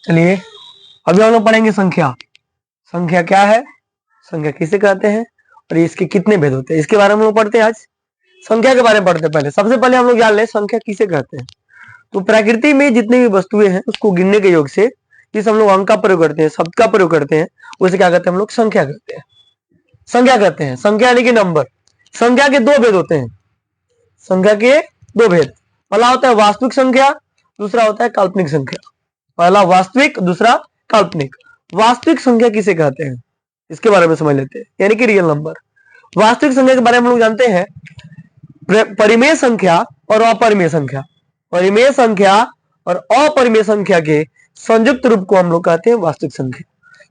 चलिए अभी हम लोग पढ़ेंगे संख्या। संख्या क्या है, संख्या किसे कहते हैं और इसके कितने भेद होते हैं, इसके बारे में हम लोग पढ़ते हैं। आज संख्या के बारे में पढ़ते हैं। पहले सबसे पहले हम लोग जान लें संख्या किसे कहते हैं। तो प्रकृति में जितनी भी वस्तुएं हैं उसको गिनने के योग से जिस हम लोग अंक का प्रयोग करते हैं, शब्द का प्रयोग करते हैं, उसे क्या कहते हैं हम लोग, संख्या कहते हैं। संख्या कहते हैं, संख्या यानी कि नंबर। संख्या के दो भेद होते हैं। संख्या के दो भेद, पहला होता है वास्तविक संख्या, दूसरा होता है काल्पनिक संख्या। पहला वास्तविक, दूसरा काल्पनिक। वास्तविक संख्या किसे कहते हैं इसके बारे में समझ लेते हैं, यानी कि रियल नंबर। वास्तविक संख्या के बारे में हम लोग जानते हैं परिमेय संख्या और अपरिमेय संख्या। परिमेय संख्या और अपरिमेय संख्या के संयुक्त रूप को हम लोग कहते हैं वास्तविक संख्या।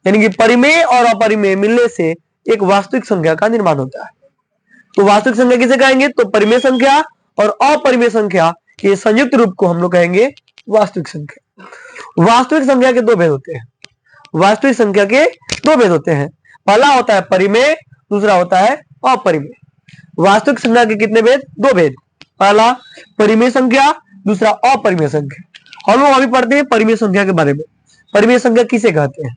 यानी कि परिमेय और अपरिमेय मिलने से एक वास्तविक संख्या का निर्माण होता है। तो वास्तविक संख्या किसे कहेंगे, तो परिमेय संख्या और अपरिमेय संख्या के संयुक्त रूप को हम लोग कहेंगे वास्तविक संख्या। वास्तविक संख्या के दो भेद होते हैं। वास्तविक संख्या के दो भेद होते हैं, पहला होता है परिमेय, दूसरा होता है अपरिमेय। वास्तविक संख्या के कितने भेद, दो भेद, पहला परिमेय संख्या, दूसरा अपरिमेय संख्या। हम लोग अभी पढ़ते हैं परिमेय संख्या के बारे में। परिमेय संख्या किसे कहते हैं,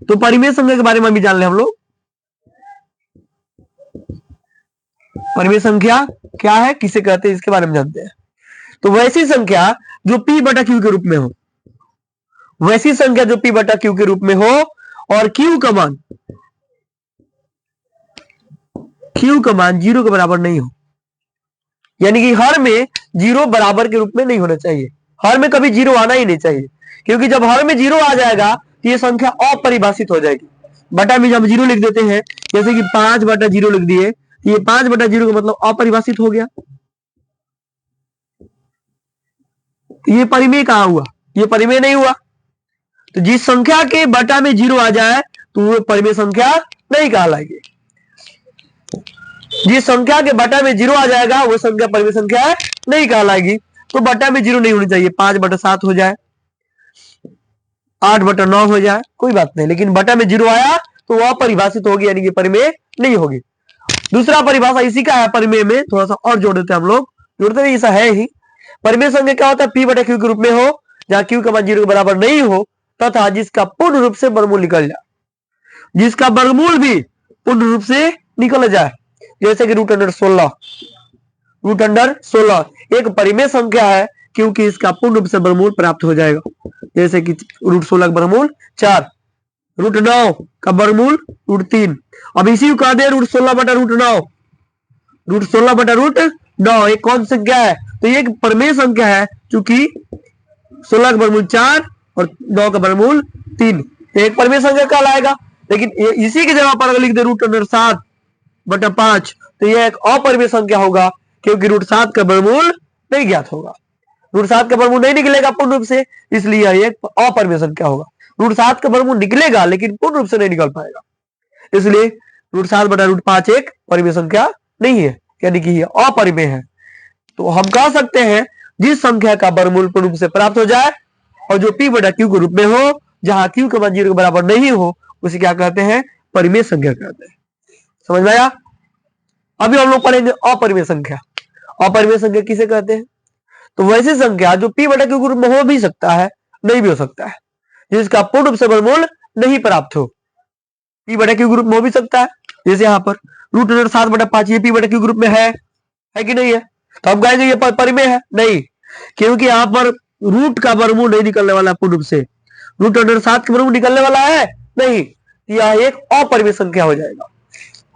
तो परिमेय संख्या के बारे में अभी जान ले हम लोग। परिमेय संख्या क्या है, किसे कहते हैं, इसके बारे में जानते हैं। तो वैसी संख्या जो p बटा q के रूप में हो, वैसी संख्या जो p बटा q के रूप में हो और q का मान जीरो के बराबर नहीं हो। यानी कि हर में जीरो बराबर के रूप में नहीं होना चाहिए। हर में कभी जीरो आना ही नहीं चाहिए, क्योंकि जब हर में जीरो आ जाएगा तो ये संख्या अपरिभाषित हो जाएगी। बटा में जब जीरो लिख देते हैं, जैसे कि 5 बटा 0 लिख दिए, तो ये 5 बटा 0 का मतलब अपरिभाषित हो गया। तो ये परिमेय कहां हुआ, ये परिमेय नहीं हुआ। तो जिस संख्या के बटा में जीरो आ जाए तो वो परिमेय संख्या नहीं कहलाएगी। जिस संख्या के बटा में जीरो आ जाएगा वो संख्या परिमेय संख्या नहीं कहलाएगी। तो बटा में जीरो नहीं होनी चाहिए, 5 बटा 7 हो जाए, 8 बटा 9 हो जाए, कोई बात नहीं, लेकिन बटा में जीरो आया तो वह अपरिभाषित होगी, यानी कि परिमेय नहीं होगी। दूसरा परिभाषा इसी का है, परिमेय में थोड़ा सा और जोड़ देते हैं हम लोग, जोड़ते नहीं, ऐसा है ही। परिमेय संख्या क्या होता है, p बटा q के रूप में हो, जहां q का मान जीरो के बराबर नहीं हो, तथा जिसका पूर्ण रूप से वर्गमूल निकल जाए, जिसका वर्गमूल भी पूर्ण रूप से निकल जाए। जैसे कि √16 एक परिमेय संख्या है, क्योंकि इसका पूर्ण रूप से वर्गमूल प्राप्त हो जाएगा। जैसे कि √16 का वर्गमूल 4, √9 का वर्गमूल √3। अब इसी को कह दे √16 बटा √9, √16 बटा √9 एक कौन संख्या है, तो ये एक परिमेय संख्या है, क्योंकि 16 का वर्गमूल 4 और 9 का वर्गमूल 3, एक परिमेय संख्या कहलाएगा। लेकिन इसी की जगह पर अगर लिख दे √7 बटा 5, तो यह एक अपरिमेय संख्या होगा, क्योंकि √7 का वर्गमूल नहीं ज्ञात होगा। √7 का वर्गमूल नहीं निकलेगा पूर्ण रूप से, इसलिए यह एक अपरिमेय संख्या होगा। √7 का वर्गमूल निकलेगा लेकिन पूर्ण रूप से नहीं निकल पाएगा, इसलिए √7 बटा √5 एक परिमेय संख्या नहीं है, यानी कि यह अपरिमेय है। तो हम कह सकते हैं जिस संख्या का वर्गमूल पूर्ण रूप से प्राप्त हो जाए और जो p बटा q के रूप में हो, जहां q का मान 0 के बराबर नहीं हो, उसे क्या कहते हैं, परिमेय संख्या कहते हैं। समझ में आया। अभी हम लोग पढ़ेंगे अपरिमेय संख्या। अपरिमेय संख्या किसे कहते हैं, तो वैसी संख्या जो p बटा q के रूप में हो भी सकता है, नहीं भी हो सकता है, जिसका पूर्ण रूप से वर्गमूल नहीं प्राप्त हो। p बटा q के रूप में हो भी सकता है, जैसे यहाँ पर √7 बटा 5 ये p बटा q के रूप में है कि नहीं है, तो हम कहेंगे ये परिमेय है, नहीं, क्योंकि यहाँ पर रूट का वर्गमूल नहीं निकलने वाला पूर्ण रूप से। √7 का वर्गमूल निकलने वाला है नहीं, यह एक अपरिमेय संख्या हो जाएगा।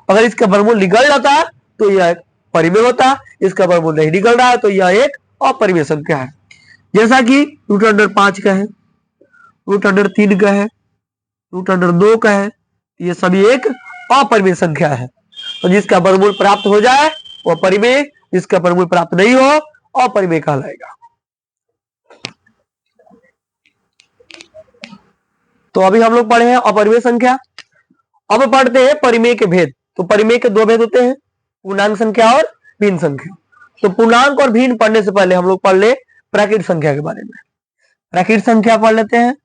अगर इसका वर्गमूल निकल जाता तो यह एक परिमेय होता, इसका वर्गमूल नहीं निकल रहा है तो यह एक अपरिमेय संख्या है। जैसा कि √5 का है, √3 का है, √2 का है, ये सभी एक अपरिमेय संख्या है। तो जिसका वर्गमूल प्राप्त हो जाए वह परिमेय, जिसका वर्गमूल प्राप्त नहीं हो अपरिमेय कहलाएगा। तो अभी हम लोग पढ़े हैं अपरिमेय संख्या। अब पढ़ते हैं परिमेय के भेद। तो परिमेय के दो भेद होते हैं, पूर्णांक संख्या और भिन्न संख्या। तो पूर्णांक और भिन्न पढ़ने से पहले हम लोग पढ़ ले प्राकृत संख्या के बारे में। प्राकृत संख्या पढ़ लेते हैं,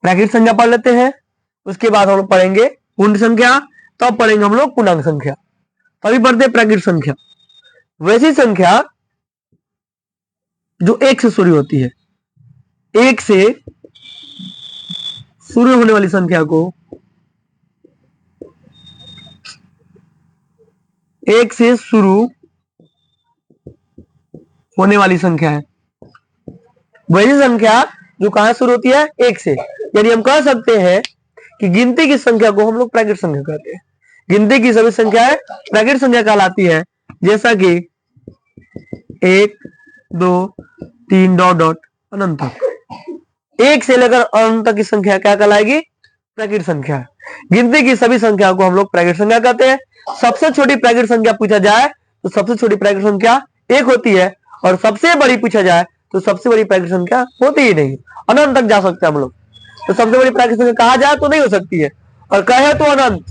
प्राकृत संख्या पढ़ लेते हैं, उसके बाद हम लोग पढ़ेंगे पूर्ण संख्या, तब पढ़ेंगे हम लोग पूर्णांक संख्या। तभी पढ़ते हैं प्राकृत संख्या। वैसी संख्या जो 1 से शुरू होती है, एक से शुरू होने वाली संख्या को एक से शुरू होने वाली संख्या है वही संख्या जो कहां शुरू होती है, एक से। यानी हम कह सकते हैं कि गिनती की संख्या को हम लोग प्राकृत संख्या कहते हैं। गिनती की सभी संख्याएं प्राकृत संख्या कहलाती है, जैसा कि 1 2 3 डॉट डॉट अनंत तक। एक से लेकर अनंत तक की संख्या क्या कहलाएगी, प्राकृत संख्या। गिनती की सभी संख्या को हम लोग प्राकृत संख्या कहते हैं। सबसे छोटी प्राकृत संख्या पूछा जाए तो सबसे छोटी प्राकृत संख्या 1 होती है, और सबसे बड़ी पूछा जाए तो सबसे बड़ी प्राकृत संख्या होती ही नहीं। अनंत तक जा सकते हैं हम लोग, तो सबसे बड़ी प्राकृत संख्या कहा जाए तो नहीं हो सकती है, और कहे तो अनंत।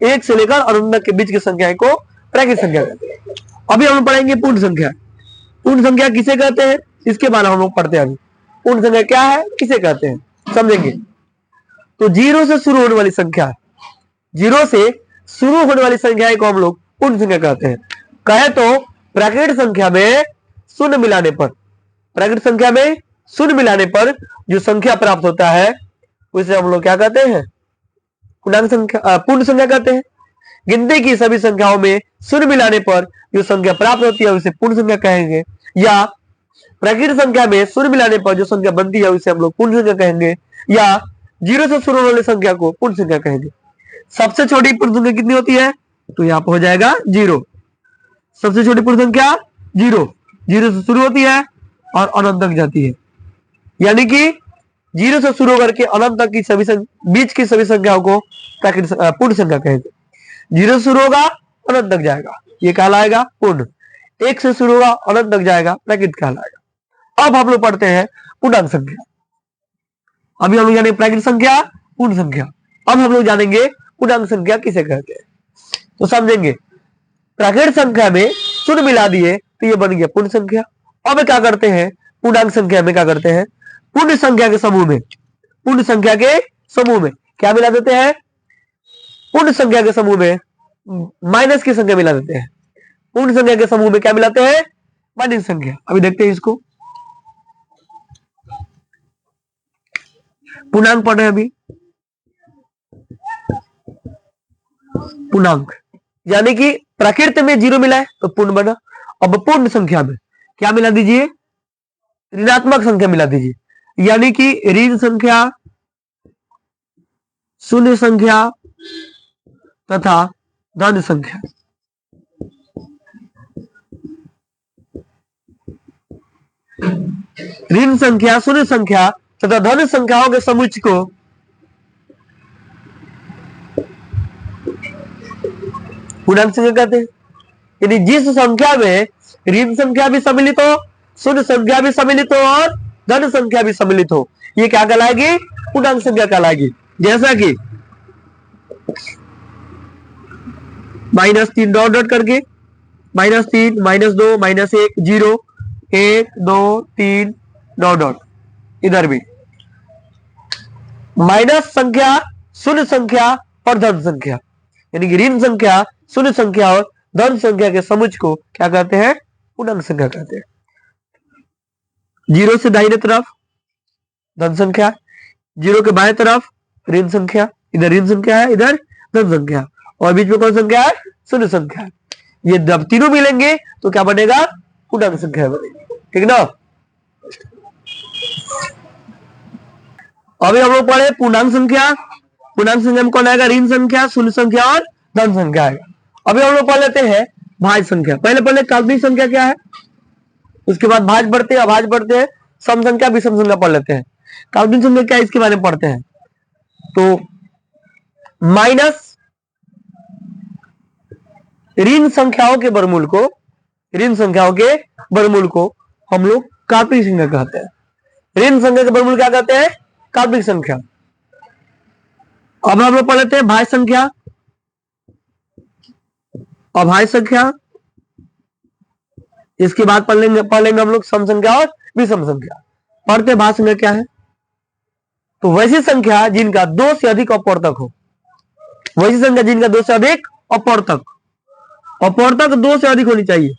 1 से लेकर अनंत तक के बीच की संख्या को प्राकृत संख्या कहते हैं। अभी हम पढ़ेंगे पूर्ण संख्या। पूर्ण संख्या किसे कहते हैं, इसके बारे में हम लोग पढ़ते हैं। अभी पूर्ण संख्या क्या है, किसे कहते हैं, समझेंगे। तो 0 से शुरू होने वाली संख्या, 0 से शुरू होने वाली संख्या को हम लोग पूर्ण संख्या कहते हैं। कहे तो प्राकृत संख्या में शून्य मिलाने पर, प्राकृत संख्या में शून्य मिलाने पर जो संख्या प्राप्त होता है उसे हम लोग क्या कहते हैं, पूर्णांक संख्या, पूर्ण संख्या कहते हैं। गिनती की सभी संख्याओं में शून्य मिलाने पर जो संख्या प्राप्त होती है उसे पूर्ण संख्या कहेंगे, या प्राकृत संख्या में शून्य मिलाने पर जो संख्या बनती है उसे हम लोग पूर्ण संख्या कहेंगे, या 0 से शुरू होने वाली संख्या को पूर्ण संख्या कहेंगे। सबसे छोटी पूर्ण संख्या कितनी होती है, तो यहाँ पर हो जाएगा 0। सबसे छोटी पूर्ण संख्या 0, 0 से शुरू होती है और अनंत तक जाती है। यानी कि 0 से शुरू करके अनंत तक की सभी बीच की सभी संख्याओं को प्राकृत पूर्ण संख्या कहेंगे। 0 से शुरू होगा अनंत तक जाएगा, ये कहलाएगा पूर्ण। 1 से शुरू होगा अनंत तक जाएगा, प्राकृत कहलाएगा। अब हम लोग पढ़ते हैं पूर्णांक संख्या। अभी हम लोग जानेंगे प्राकृत संख्या, पूर्ण संख्या। अब हम लोग जानेंगे पूर्णांक संख्या किसे कहते हैं, तो समझेंगे। प्राकृत संख्या में शून्य मिला दिए तो ये बन गया पूर्ण संख्या। अब क्या करते हैं, पूर्णांक संख्या में क्या करते हैं, पूर्ण संख्या के समूह में, पूर्ण संख्या के समूह में क्या मिला देते हैं, पूर्ण संख्या के समूह में माइनस की संख्या मिला देते हैं। पूर्ण संख्या के समूह में क्या मिलाते हैं, माइनस संख्या। अभी देखते हैं इसको, पूर्णांक पढ़ रहे हैं अभी। पूर्णांक यानी कि प्राकृत में 0 मिला है तो पूर्ण बना। अब पूर्ण संख्या में क्या मिला दीजिए, ऋणात्मक संख्या मिला दीजिए, यानी कि ऋण संख्या, शून्य संख्या तथा धन संख्या। ऋण संख्या, शून्य संख्या तथा धन संख्याओं के समुच्चय को पूर्णांक संख्या कहते हैं। यदि जिस संख्या में ऋण संख्या भी सम्मिलित हो, शून्य संख्या भी सम्मिलित हो और धन संख्या भी सम्मिलित हो, ये क्या कहलाएगी, पूर्णांक संख्या कहलाएगी। जैसा कि -3 डॉट डॉट करके -3 -2 -1 0 1 2 3 डॉट डॉट, इधर भी माइनस संख्या, शून्य संख्या और धन संख्या, यानी कि ऋण संख्या, शून्य संख्या और धन संख्या के समुच्चय को क्या कहते हैं, पूर्णांक संख्या कहते हैं। 0 से दाहिने तरफ धन संख्या, 0 के बाएं तरफ ऋण संख्या, इधर ऋण संख्या है, इधर धन संख्या, और बीच में कौन संख्या है, शून्य संख्या। ये जब तीनों मिलेंगे तो क्या बनेगा, पूर्णांक संख्या बनेगी। ठीक ना। अभी हम लोग पढ़े पूर्णांक संख्या। पूर्णांक संख्या में कौन आएगा, ऋण संख्या, शून्य संख्या और धन संख्या आएगा। अभी हम लोग पढ़ लेते हैं भाज्य संख्या। पहले काल्पनिक संख्या क्या है, उसके बाद भाज्य पढ़ते हैं, अभाज्य पढ़ते हैं, सम संख्या, विषम संख्या पढ़ लेते हैं। काल्पनिक संख्या क्या है इसके बारे में पढ़ते हैं। तो माइनस ऋण संख्याओं के वर्गमूल को, ऋण संख्याओं के वर्गमूल को हम लोग काल्पनिक संख्या कहते हैं। ऋण संख्या के वर्गमूल क्या कहते हैं, काल्पनिक संख्या। अब हम लोग पढ़ लेते हैं भाज्य संख्या, अभाज्य संख्या, इसके बाद पढ़ लेंगे हम लोग सम संख्या और विषम संख्या। पढ़ते भाज्य संख्या क्या है, तो वैसी संख्या जिनका 2 से अधिक अपवर्तक हो, वैसी संख्या जिनका 2 से अधिक अपवर्तक, अपवर्तक 2 से अधिक होनी चाहिए,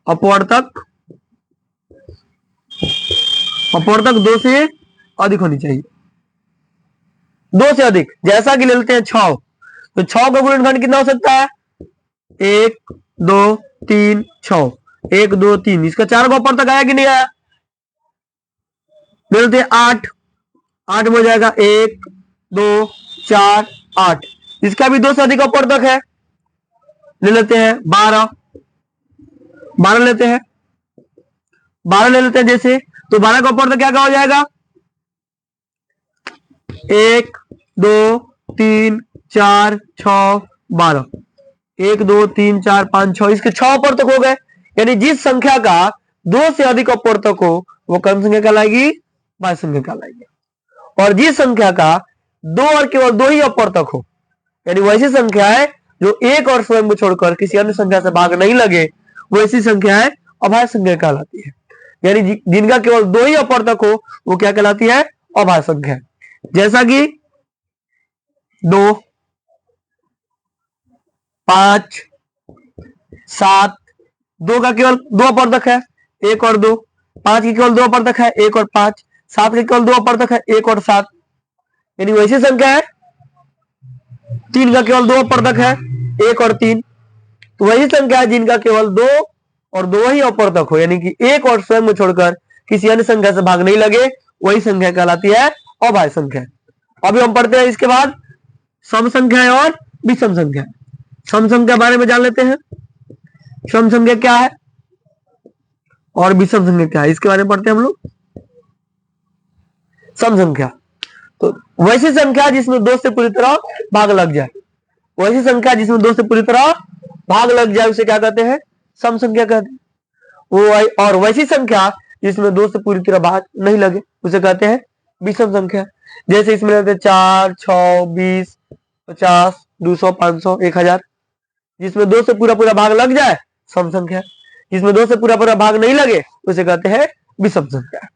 अपवर्तक अपवर्तक 2 से अधिक होनी चाहिए, 2 से अधिक। जैसा कि ले लेते हैं 6, तो 6 का गुणनखंड कितना हो सकता है? 1 2 3 6, 1 2 3, इसका 4 का अपवर्तक आया कि नहीं आया? ले लेते हैं 8, 8 में हो जाएगा 1 2 4 8, इसका भी 2 से अधिक अपवर्तक है। ले लेते हैं 12, 12 लेते हैं, 12 ले लेते हैं जैसे, तो 12 का अपवर्तक क्या हो जाएगा? 1 2 3 4 6 12, 1 2 3 4 5 6, इसके 6 अपवर्तक हो गए। यानी जिस संख्या का 2 से अधिक अपवर्तक हो वो कौन संख्या कहलाएगी? बाह्य संख्या कहलाएगी। और जिस संख्या का 2 और केवल 2 ही अपवर्तक हो, यानी वैसी संख्या है जो एक और स्वयं को छोड़कर किसी अन्य संख्या से भाग नहीं लगे, वैसी संख्या है अभाज्य संख्या कहलाती है। यानी जिनका केवल 2 ही अपवर्तक हो वो क्या कहलाती है? अभाज्य संख्या। जैसा कि 2 5 7, 2 का केवल 2 अपवर्तक है, 1 और 2, 5 की केवल 2 अपवर्तक है, 1 और 5, 7 के केवल 2 अपवर्तक है, 1 और 7, यानी वैसी संख्या है 3 का केवल 2 अपवर्तक है, 1 और 3, तो वही संख्या है जिनका केवल 2 और 2 ही अपवर्तक हो, यानी कि एक और स्वयं को छोड़कर किसी अन्य संख्या से भाग नहीं लगे, वही संख्या कहलाती है अभाज्य संख्या। अभी हम पढ़ते हैं इसके बाद सम संख्या और विषम संख्या। सम संख्या बारे में जान लेते हैं, सम संख्या क्या है और विषम संख्या क्या है, इसके बारे में पढ़ते हैं हम लोग। सम संख्या तो वैसी संख्या जिसमें 2 से पूरी तरह भाग लग जाए, वैसी संख्या जिसमें 2 से पूरी तरह भाग लग जाए उसे क्या कहते हैं? सम संख्या कहते हैं। वो और वैसी संख्या जिसमें 2 से पूरी तरह भाग नहीं लगे उसे कहते हैं विषम संख्या। जैसे इसमें रहते 4 6 20 50 200 500 1000, जिसमें 2 से पूरा भाग लग जाए सम संख्या, जिसमें 2 से पूरा भाग नहीं लगे उसे कहते हैं विषम संख्या।